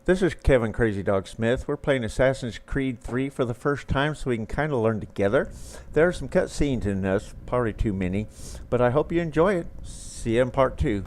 This is Kevin Crazy Dog Smith. We're playing Assassin's Creed 3 for the first time so we can kind of learn together. There are some cutscenes in this, probably too many, but I hope you enjoy it. See you in part 2.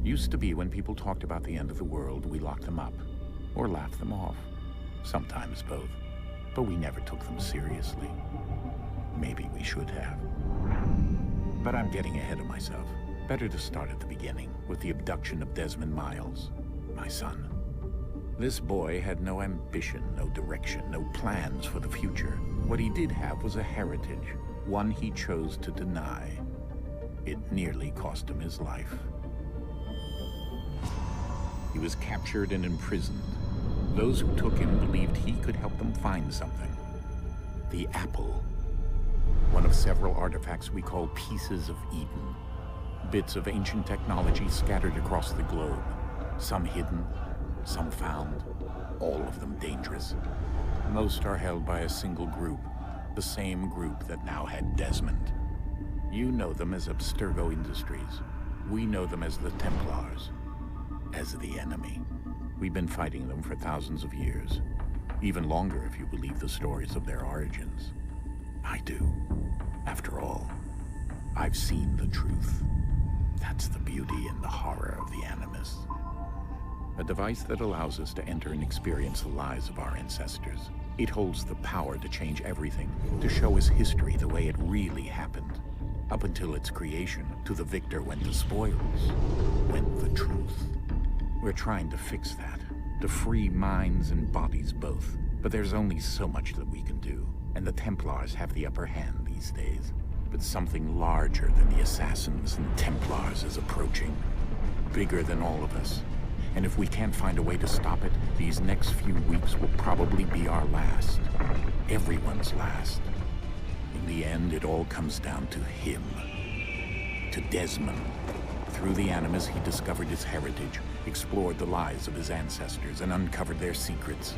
Used to be when people talked about the end of the world, we locked them up, or laughed them off. Sometimes both, but we never took them seriously. Maybe we should have. But I'm getting ahead of myself. Better to start at the beginning, with the abduction of Desmond Miles, my son. This boy had no ambition, no direction, no plans for the future. What he did have was a heritage, one he chose to deny. It nearly cost him his life. He was captured and imprisoned. Those who took him believed he could help them find something. The apple. One of several artifacts we call pieces of Eden. Bits of ancient technology scattered across the globe. Some hidden, some found, all of them dangerous. Most are held by a single group, the same group that now had Desmond. You know them as Abstergo Industries. We know them as the Templars, as the enemy. We've been fighting them for thousands of years. Even longer if you believe the stories of their origins. I do. After all, I've seen the truth. That's the beauty and the horror of the Animus. A device that allows us to enter and experience the lives of our ancestors. It holds the power to change everything, to show us history the way it really happened. Up until its creation, to the victor went the spoils, went the truth. We're trying to fix that, to free minds and bodies both. But there's only so much that we can do, and the Templars have the upper hand these days. But something larger than the Assassins and Templars is approaching, bigger than all of us. And if we can't find a way to stop it, these next few weeks will probably be our last. Everyone's last. In the end, it all comes down to him, to Desmond. Through the Animus, he discovered his heritage, explored the lives of his ancestors, and uncovered their secrets.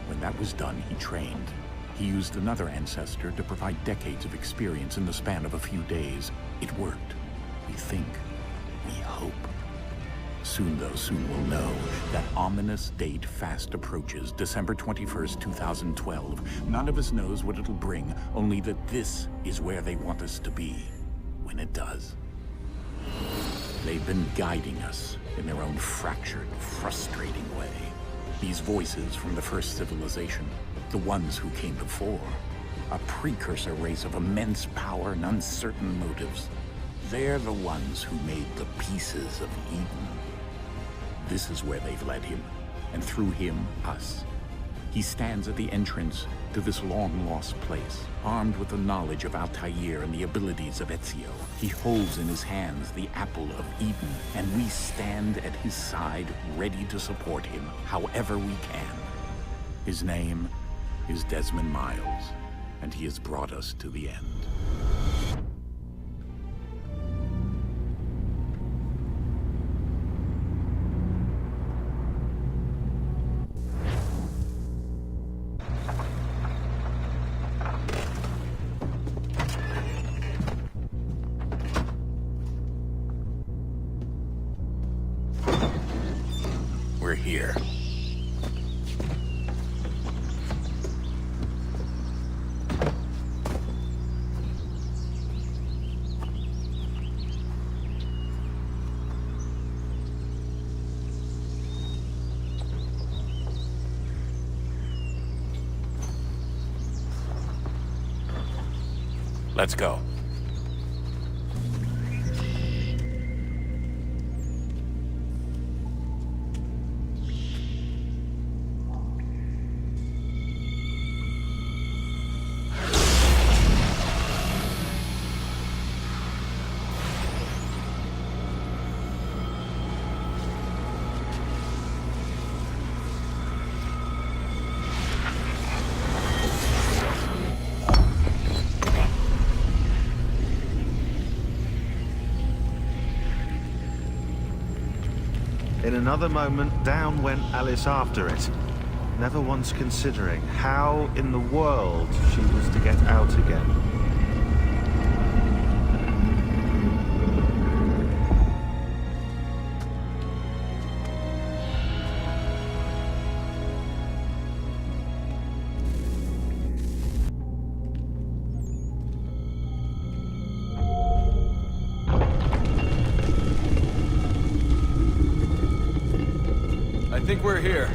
When that was done, he trained. He used another ancestor to provide decades of experience in the span of a few days. It worked. We think. We hope. Soon, though, soon we'll know. That ominous date fast approaches, December 21st, 2012. None of us knows what it'll bring, only that this is where they want us to be, when it does. They've been guiding us in their own fractured, frustrating way. These voices from the first civilization, the ones who came before, a precursor race of immense power and uncertain motives. They're the ones who made the pieces of Eden. This is where they've led him, and through him, us. He stands at the entrance to this long-lost place, armed with the knowledge of Altair and the abilities of Ezio. He holds in his hands the apple of Eden, and we stand at his side, ready to support him, however we can. His name is Desmond Miles, and he has brought us to the end. We're here. Let's go. In another moment, down went Alice after it. never once considering how in the world she was to get out again. I think we're here.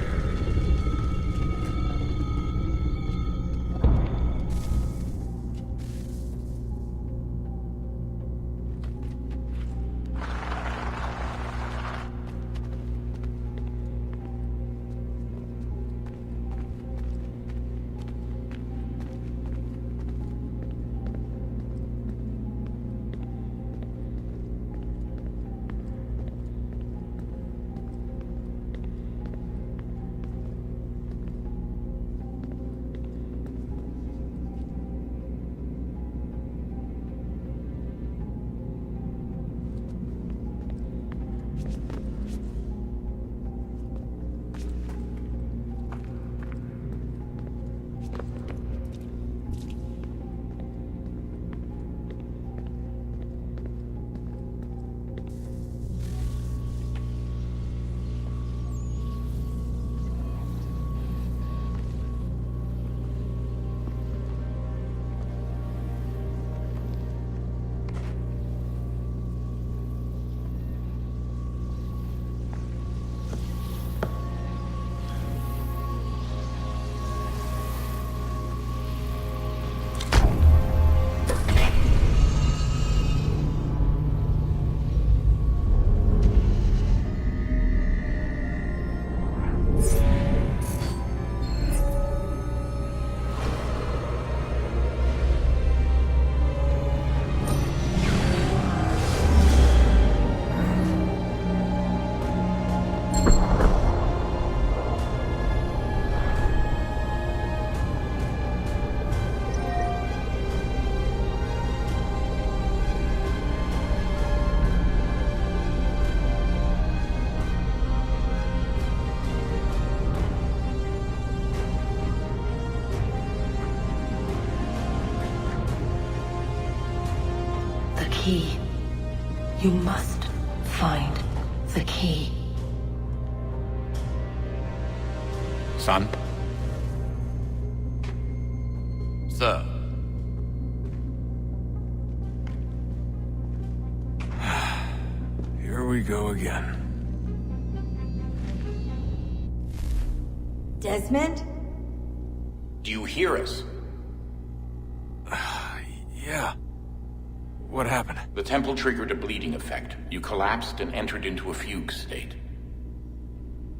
Key. You must find the key. Son? Sir. Here we go again. Desmond? Do you hear us? Yeah. What happened? The temple triggered a bleeding effect. You collapsed and entered into a fugue state.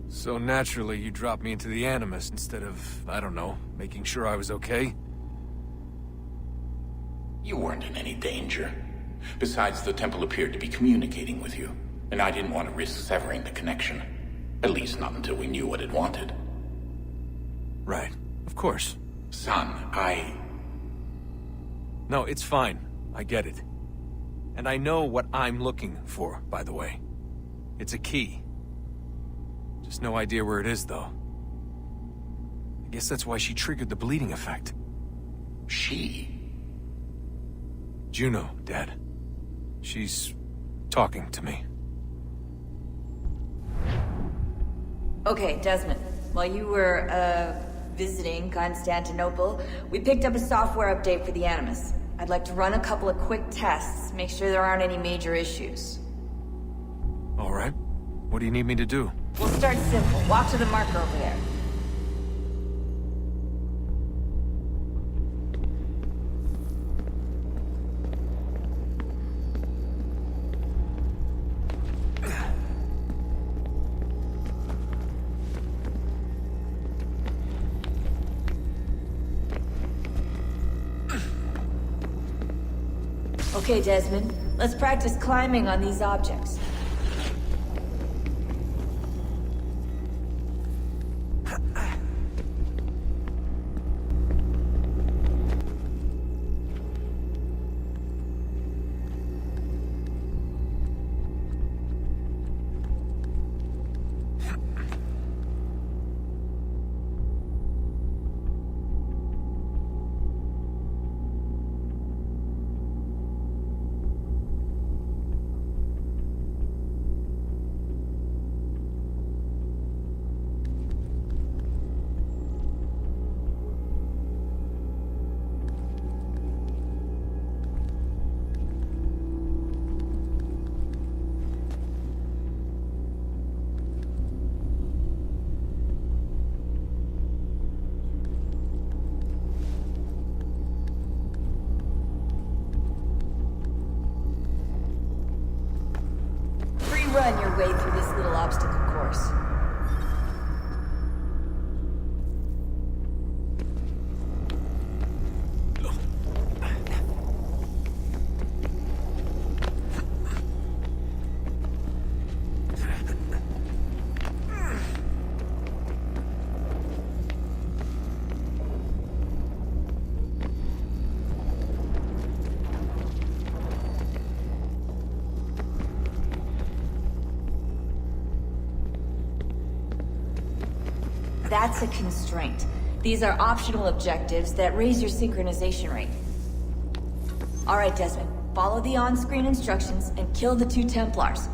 So naturally, you dropped me into the Animus instead of, I don't know, making sure I was okay? You weren't in any danger. Besides, the temple appeared to be communicating with you, and I didn't want to risk severing the connection. At least not until we knew what it wanted. Right. Of course. Son, No, it's fine. I get it. And I know what I'm looking for, by the way. It's a key. Just no idea where it is, though. I guess that's why she triggered the bleeding effect. She? Juno, Dad. She's talking to me. Okay, Desmond. While you were, visiting Constantinople, we picked up a software update for the Animus. I'd like to run a couple of quick tests, make sure there aren't any major issues. All right. What do you need me to do? We'll start simple. Walk to the marker over there. Okay, Desmond. Let's practice climbing on these objects. course. That's a constraint. These are optional objectives that raise your synchronization rate. Alright, Desmond. Follow the on-screen instructions and kill the 2 Templars.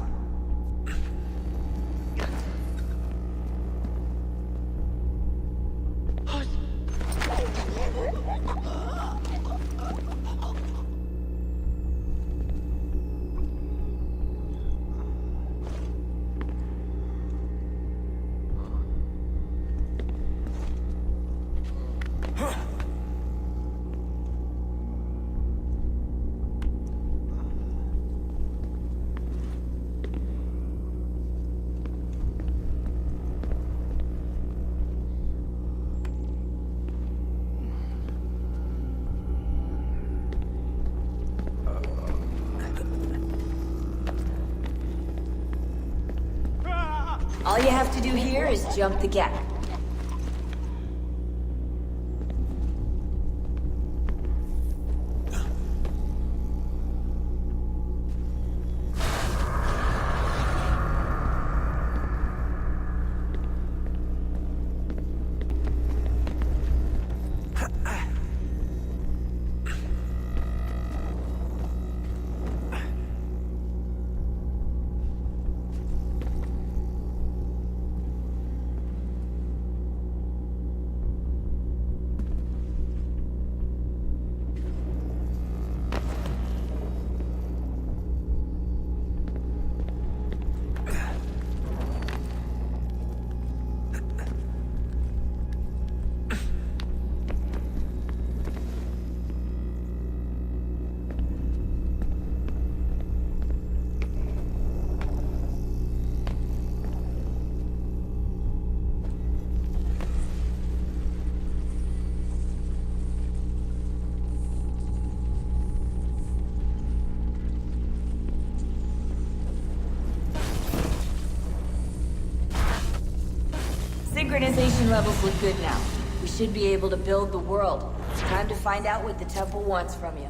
All you have to do here is jump the gap. Synchronization levels look good now. We should be able to build the world. It's time to find out what the temple wants from you.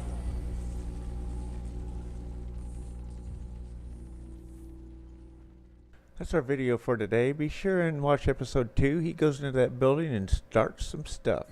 That's our video for today. Be sure and watch episode 2. He goes into that building and starts some stuff.